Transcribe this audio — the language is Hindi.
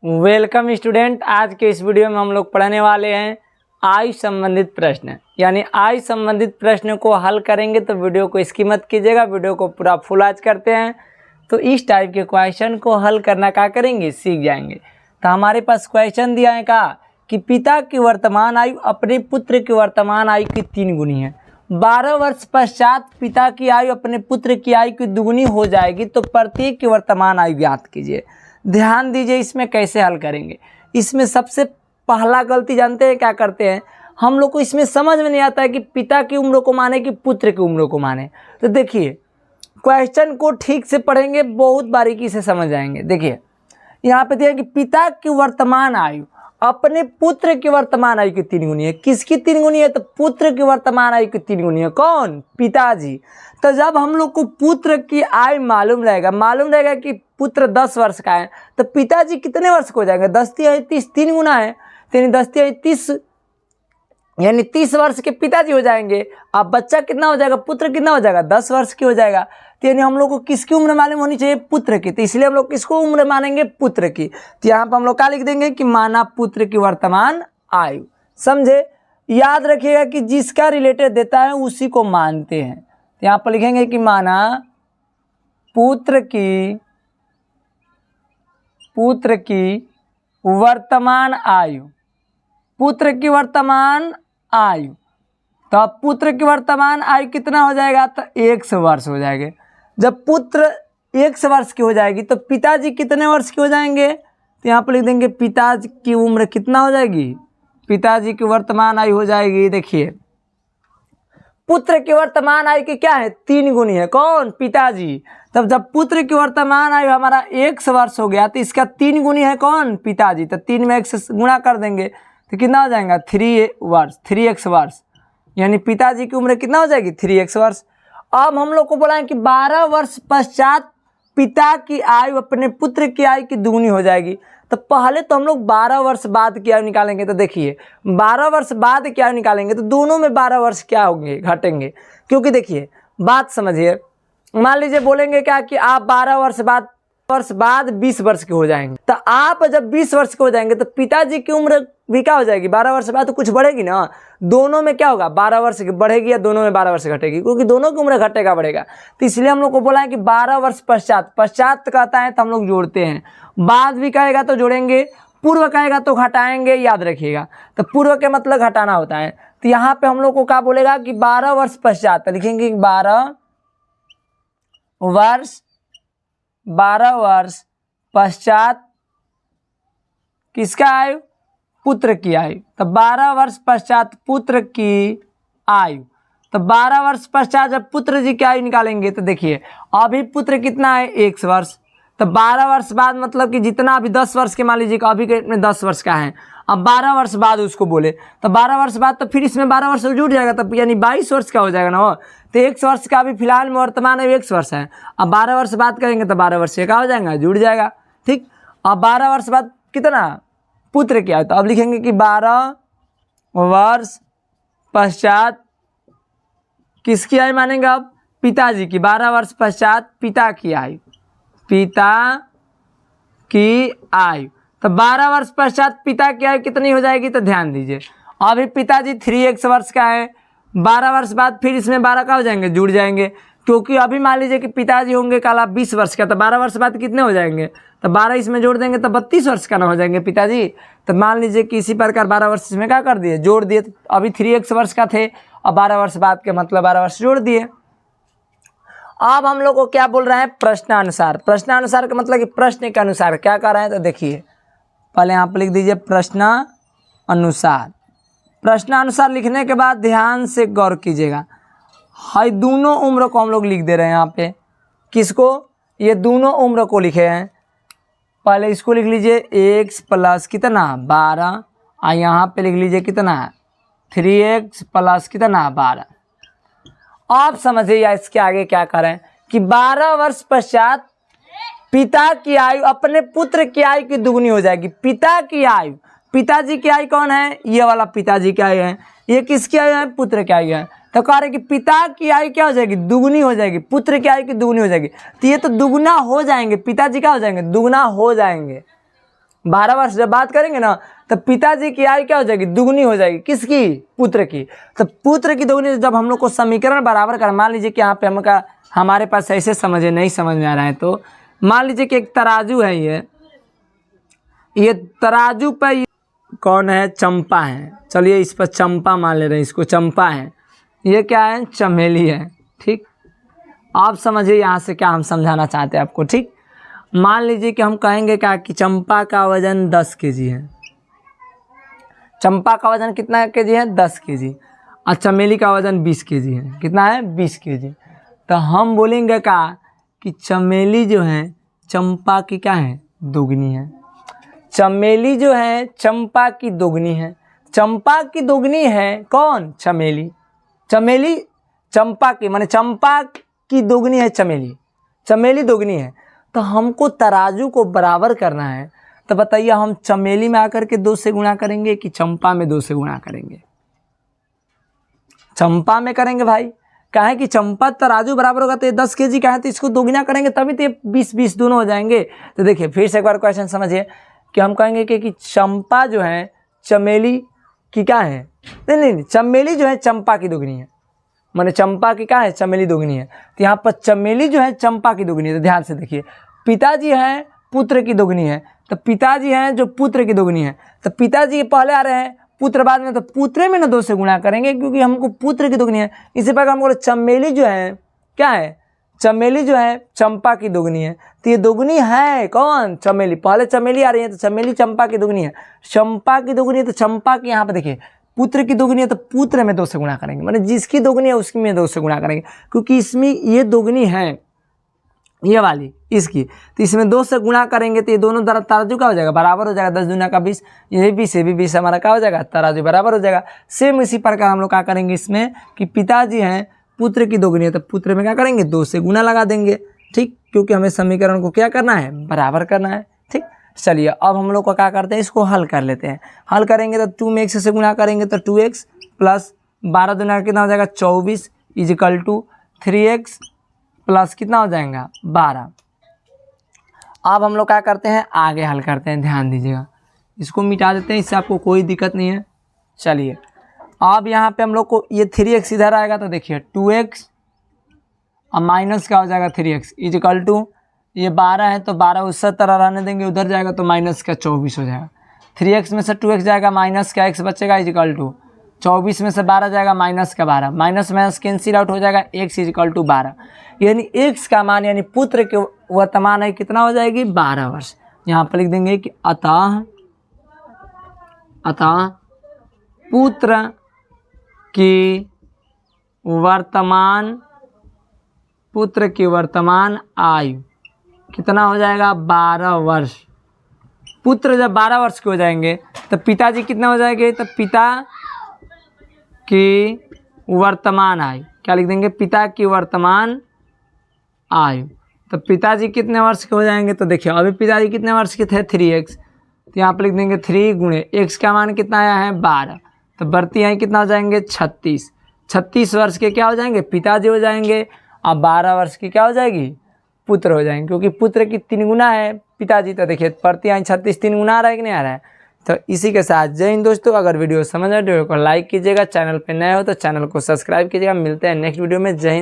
Welcome student. आज के इस वीडियो में हम लोग पढ़ने वाले हैं आयु संबंधित प्रश्न, यानी आयु संबंधित प्रश्न को हल करेंगे। तो वीडियो को स्किप मत कीजिएगा, वीडियो को पूरा फुल वॉच करते हैं तो इस टाइप के क्वेश्चन को हल करना क्या करेंगे, सीख जाएंगे। तो हमारे पास क्वेश्चन दिया है कि पिता की वर्तमान आयु अपने पुत्र की वर्तमान आयु की 3 गुनी है। 12 वर्ष पश्चात पिता की आयु अपने पुत्र की आयु की दुगुनी हो जाएगी, तो प्रत्येक की वर्तमान आयु ज्ञात कीजिए। ध्यान दीजिए इसमें कैसे हल करेंगे। इसमें सबसे पहला गलती जानते हैं क्या करते हैं हम लोग को, इसमें समझ में नहीं आता है कि पिता की उम्र को माने कि पुत्र की उम्र को माने। तो देखिए क्वेश्चन को ठीक से पढ़ेंगे, बहुत बारीकी से समझ आएंगे। देखिए यहाँ पे दिया कि पिता की वर्तमान आयु अपने पुत्र की वर्तमान आयु की 3 गुनी है। किसकी 3 गुनी है? तो पुत्र की वर्तमान आयु की 3 गुनी है। कौन? पिताजी। तो जब हम लोग को पुत्र की आयु मालूम रहेगा कि पुत्र 10 वर्ष का है, तो पिताजी कितने वर्ष को हो जाएंगे? 10 × 30 3 गुना है, तो 10 × 30 यानी 30 वर्ष के पिताजी हो जाएंगे। अब बच्चा कितना हो जाएगा? पुत्र कितना हो जाएगा? 10 वर्ष की हो जाएगा। तो यानी हम लोग को किसकी उम्र मालूम होनी चाहिए? पुत्र की। तो इसलिए हम लोग किसको उम्र मानेंगे? पुत्र की। तो यहाँ पर हम लोग क्या लिख देंगे कि माना पुत्र की वर्तमान आयु। समझे? याद रखिएगा कि जिसका रिलेटेड देता है उसी को मानते हैं। तो यहाँ पर लिखेंगे कि माना पुत्र की वर्तमान आयु, पुत्र की वर्तमान आयु। तो अब पुत्र की वर्तमान आयु कितना हो जाएगा? तो 100 वर्ष हो जाएंगे। जब पुत्र 100 वर्ष की हो जाएगी तो पिताजी कितने वर्ष के हो जाएंगे? तो यहाँ पर लिख देंगे पिताजी की उम्र कितना हो जाएगी? पिताजी की वर्तमान आयु हो जाएगी। देखिए पुत्र की वर्तमान आयु की क्या है? 3 गुनी है। कौन? पिताजी। तब जब पुत्र की वर्तमान आयु हमारा 100 वर्ष हो गया तो इसका 3 गुनी है। कौन? पिताजी। तो 3 में 1 से गुणा कर देंगे तो कितना हो जाएगा? 3x वर्ष, यानी पिताजी की उम्र कितना हो जाएगी? 3x वर्ष। अब हम लोग को बोला है कि 12 वर्ष पश्चात पिता की आयु अपने पुत्र की आयु की दुगुनी हो जाएगी। तो पहले तो हम लोग 12 वर्ष बाद की आयु निकालेंगे। तो देखिए 12 वर्ष बाद की आयु निकालेंगे तो दोनों में 12 वर्ष क्या होंगे? घटेंगे। क्योंकि देखिए बात समझिए, मान लीजिए बोलेंगे क्या कि आप 12 वर्ष बाद 20 वर्ष के हो जाएंगे। तो आप जब 20 वर्ष के हो जाएंगे तो पिताजी की उम्र भी क्या हो जाएगी? 12 वर्ष बाद तो कुछ बढ़ेगी ना। दोनों में क्या होगा? 12 वर्ष बढ़ेगी या दोनों में 12 वर्ष घटेगी? क्योंकि दोनों की उम्र घटेगा बढ़ेगा। तो इसलिए हम लोग को बोला है कि 12 वर्ष पश्चात कहता है तो हम लोग जोड़ते हैं, बाद भी कहेगा तो जोड़ेंगे, पूर्व कहेगा तो घटाएंगे। याद रखिएगा, तो पूर्व के मतलब घटाना होता है। तो यहाँ पे हम लोग को क्या बोलेगा कि 12 वर्ष पश्चात, लिखेंगे 12 वर्ष पश्चात किसका आयु? पुत्र की आयु। तो 12 वर्ष पश्चात पुत्र की आयु। तो 12 वर्ष पश्चात जब पुत्र जी की आयु निकालेंगे तो देखिए अभी पुत्र कितना है? 1 वर्ष। तो 12 वर्ष बाद मतलब कि जितना अभी 10 वर्ष के मान लीजिए कि अभी के में 10 वर्ष का है, अब 12 वर्ष बाद उसको बोले तो 12 वर्ष बाद तो फिर इसमें 12 वर्ष जुड़ जाएगा, तब यानी 22 वर्ष का हो जाएगा ना वो। तो 1 वर्ष का अभी फिलहाल में वर्तमान में 1 वर्ष है। अब 12 वर्ष बाद करेंगे तो 12 वर्ष का हो जाएगा, जुड़ जाएगा। ठीक। अब 12 वर्ष बाद कितना? पुत्र की आयु। तो अब लिखेंगे कि 12 वर्ष पश्चात किसकी आयु मानेंगे? अब पिताजी की। 12 वर्ष पश्चात पिता की आयु, पिता की आयु। तो 12 वर्ष पश्चात पिता की आयु कितनी हो जाएगी? तो ध्यान दीजिए अभी पिताजी 3x वर्ष का है, 12 वर्ष बाद फिर इसमें 12 का हो जाएंगे, जुड़ जाएंगे। क्योंकि अभी मान लीजिए कि पिताजी होंगे कल 20 वर्ष का, तो 12 वर्ष बाद कितने हो जाएंगे? तो 12 इसमें जोड़ देंगे तो 32 वर्ष का ना हो जाएंगे पिताजी। तो मान लीजिए कि इसी प्रकार 12 वर्ष इसमें क्या कर दिए? जोड़ दिए। तो अभी 3x वर्ष का थे और 12 वर्ष बाद के मतलब 12 वर्ष जोड़ दिए। अब हम लोग को क्या बोल रहे हैं? प्रश्नानुसार। प्रश्नानुसार का मतलब कि प्रश्न के अनुसार क्या कर रहे हैं? तो देखिए पहले यहाँ पर लिख दीजिए प्रश्नानुसार। प्रश्नानुसार लिखने के बाद ध्यान से गौर कीजिएगा, हाई दोनों उम्र को हम लोग लिख दे रहे हैं यहाँ पे। किसको? ये दोनों उम्र को लिखे हैं। पहले इसको लिख लीजिए x प्लस कितना? 12, और यहाँ पे लिख लीजिए कितना? 3x प्लस कितना? 12। आप समझिए या इसके आगे क्या करें कि 12 वर्ष पश्चात पिता की आयु अपने पुत्र की आयु की दुगुनी हो जाएगी। पिता की आयु, पिताजी की आयु कौन है? ये वाला पिताजी की आयु है। ये किसकी आयु है? पुत्र की आयु है। तो कह रहे कि पिता की आयु क्या हो जाएगी? दुगुनी हो जाएगी। पुत्र की आयु की दुगुनी हो जाएगी। तो ये तो दुगुना हो जाएंगे, पिताजी क्या हो जाएंगे? दुगुना हो जाएंगे। 12 वर्ष जब बात करेंगे ना तो पिताजी की आयु क्या हो जाएगी, दुगनी हो जाएगी। किसकी, पुत्र की। तो पुत्र की दुगनी जब हम लोग को समीकरण बराबर कर, मान लीजिए कि यहाँ पे हमारे पास ऐसे समझे, नहीं समझ में आ रहा है तो मान लीजिए कि एक तराजू है, ये तराजू पर कौन है, चंपा है। चलिए इस पर चंपा मान ले रहे हैं, इसको चंपा है। ये क्या है, चमेली है। ठीक, आप समझिए यहाँ से क्या हम समझाना चाहते हैं आपको। ठीक, मान लीजिए कि हम कहेंगे क्या कि चंपा का वजन 10 kg है। चंपा का वजन कितना kg है, 10 kg। और चमेली का वजन 20 kg है। कितना है, 20 kg। तो हम बोलेंगे क्या कि चमेली जो है चंपा की क्या है, दुगनी है। चमेली जो है चंपा की दुगनी है। चंपा की दुगनी है कौन, चमेली। चमेली चंपा की, माने चंपा की दुगनी है चमेली, चमेली दुगनी है। तो हमको तराजू को बराबर करना है, तो बताइए हम चमेली में आकर के 2 से गुणा करेंगे कि चंपा में 2 से गुणा करेंगे। चंपा में करेंगे भाई, कहें कि चंपा तराजू बराबर होगा तो ये 10 kg का है, तो इसको दोगुना करेंगे तभी तो ये 20-20 दोनों हो जाएंगे। तो देखिए फिर से एक बार क्वेश्चन समझिए कि हम कहेंगे कि चंपा जो है चमेली की क्या है, नहीं, चमेली जो है चंपा की दुगनी है, माने चंपा की क्या है, चमेली दुगनी है। तो यहाँ पर चमेली जो है चंपा की दुगनी है। तो ध्यान से देखिए, पिताजी हैं पुत्र की दुगनी है, तो पिताजी हैं जो पुत्र की दुगनी है, तो पिताजी पहले आ रहे हैं, पुत्र बाद में, तो पुत्र में ना 2 से गुणा करेंगे क्योंकि हमको पुत्र की दुगनी है। इसी प्रकार हमको चमेली जो है क्या है, चमेली जो है चंपा की दुगनी है। तो ये दुगनी है कौन, चमेली। पहले चमेली आ रही है तो चमेली चंपा की दुगनी है। चंपा की दुगनी है तो चंपा की यहाँ पे देखिए पुत्र की दुगनी है, तो पुत्र में 2 से गुणा करेंगे, माने जिसकी दुगनी है उसकी में 2 से गुणा करेंगे क्योंकि इसमें ये दुगनी है, ये वाली इसकी, तो इसमें 2 से गुणा करेंगे तो ये दोनों तराजू का हो जाएगा, बराबर हो जाएगा। 10 दूना का 20, ये 20 ये भी 20 हमारा क्या हो जाएगा, तराजू बराबर हो जाएगा। सेम इसी प्रकार हम लोग क्या करेंगे इसमें कि पिताजी हैं पुत्र की दुगनी है, तो पुत्र में क्या करेंगे 2 से गुणा लगा देंगे। ठीक, क्योंकि हमें समीकरण को क्या करना है, बराबर करना है। ठीक, चलिए अब हम लोग को क्या करते हैं, इसको हल कर लेते हैं। हल करेंगे तो 2 में x से गुणा करेंगे तो 2x प्लस 12 दूना कितना हो जाएगा 24 इजिकल टू 3x प्लस कितना हो जाएगा 12। अब हम लोग क्या करते हैं, आगे हल करते हैं। ध्यान दीजिएगा, इसको मिटा देते हैं, इससे आपको कोई दिक्कत नहीं है। चलिए अब यहाँ पे हम लोग को ये 3x इधर आएगा तो देखिए 2x और माइनस क्या हो जाएगा 3x इजिकल टू ये 12 है तो 12 उस तरह रहने देंगे, उधर जाएगा तो माइनस का 24 हो जाएगा। 3x में से 2x जाएगा, माइनस का x बचेगा इजिकल टू 24 में से 12 जाएगा, माइनस का 12, माइनस माइनस कैंसिल आउट हो जाएगा, x इजिकल टू 12। यानी x का मान यानी पुत्र के वर्तमान है कितना हो जाएगी 12 वर्ष। यहाँ पर लिख देंगे कि अतः पुत्र की वर्तमान आयु कितना हो जाएगा 12 वर्ष। पुत्र जब 12 वर्ष के हो जाएंगे तो पिताजी कितने हो जाएंगे, तो पिता की वर्तमान आयु क्या लिख देंगे, पिता की वर्तमान आयु। तो पिताजी कितने वर्ष के हो जाएंगे, तो देखिए अभी पिताजी कितने वर्ष के थे 3x, तो यहाँ पर लिख देंगे 3 गुणे x का मान कितना आया है 12, तो बढ़ती यहाँ कितना हो जाएंगे 36 वर्ष के क्या हो जाएंगे पिताजी हो जाएंगे, और 12 वर्ष की क्या हो जाएगी पुत्र हो जाएंगे, क्योंकि पुत्र की 3 गुना है पिताजी। तो देखिए बढ़ती यहाँ 36 3 गुना आ रहा है कि नहीं आ रहा है। तो इसी के साथ जय हिंद दोस्तों। अगर वीडियो समझ आए वीडियो को लाइक कीजिएगा, चैनल पे नए हो तो चैनल को सब्सक्राइब कीजिएगा। मिलते हैं नेक्स्ट वीडियो में। जय हिंद।